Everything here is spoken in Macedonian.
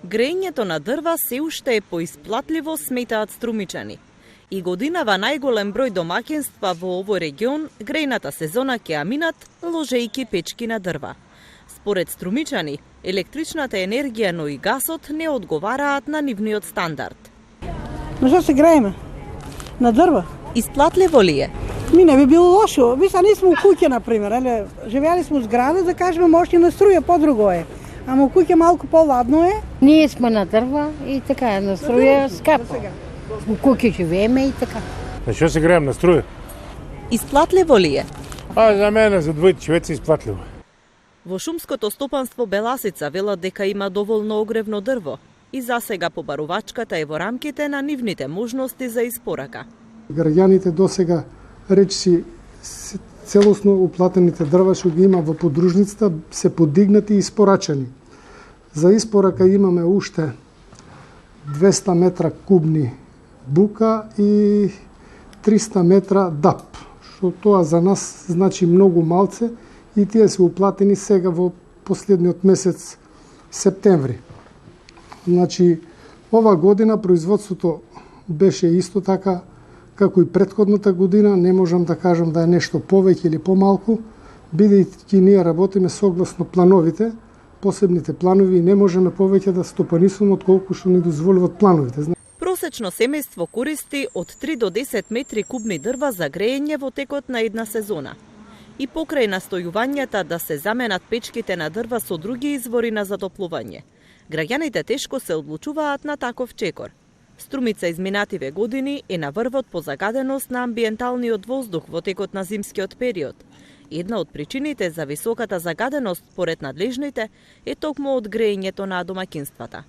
Грејењето на дрва се уште е поисплатливо, сметаат струмичани. И годинава најголем број домаќинства во овој регион грејната сезона ќе ја минат ложејки печки на дрва. Според струмичани, електричната енергија, но и гасот не одговараат на нивниот стандард. На што се грееме? На дрва. Исплатливо ли е? Ми не би било лошо. Ви са не сме у куќа, например. Живеали сме у зграда, да кажеме, може и на струја, подруго е. Ама у куќа малку по-ладно е. Ние сме на дрва и така, на струја скапа. У куќа живееме и така. На што се греем, на струја? Исплатливо ли е? За мене, за двојте човеци, исплатливо. Во шумското стопанство Беласица велат дека има доволно огревно дрво и засега побарувачката е во рамките на нивните можности за испорака. Граѓаните досега речиси целосно уплатените дрва што ги има во подружницата се подигнати и испорачани. За испорака имаме уште 200 метра кубни бука и 300 метра ДАП, што тоа за нас значи многу малце и тие се уплатени сега во последниот месец септември. Значи, ова година производството беше исто така како и претходната година, не можам да кажам да е нешто повеќе или помалку, бидејќи ние работиме согласно плановите, посебните планови и не можеме повеќе да стопанисваме отколку што ни дозволуваат плановите. Просечно семејство користи од 3 до 10 метри кубни дрва за грејење во текот на една сезона. И покрај настојувањата да се заменат печките на дрва со други извори на затоплување, граѓаните тешко се одлучуваат на таков чекор. Струмица изминативе години е на врвот по загаденост на амбиенталниот воздух во текот на зимскиот период. Една од причините за високата загаденост, според надлежните, е токму од грејењето на домаќинствата.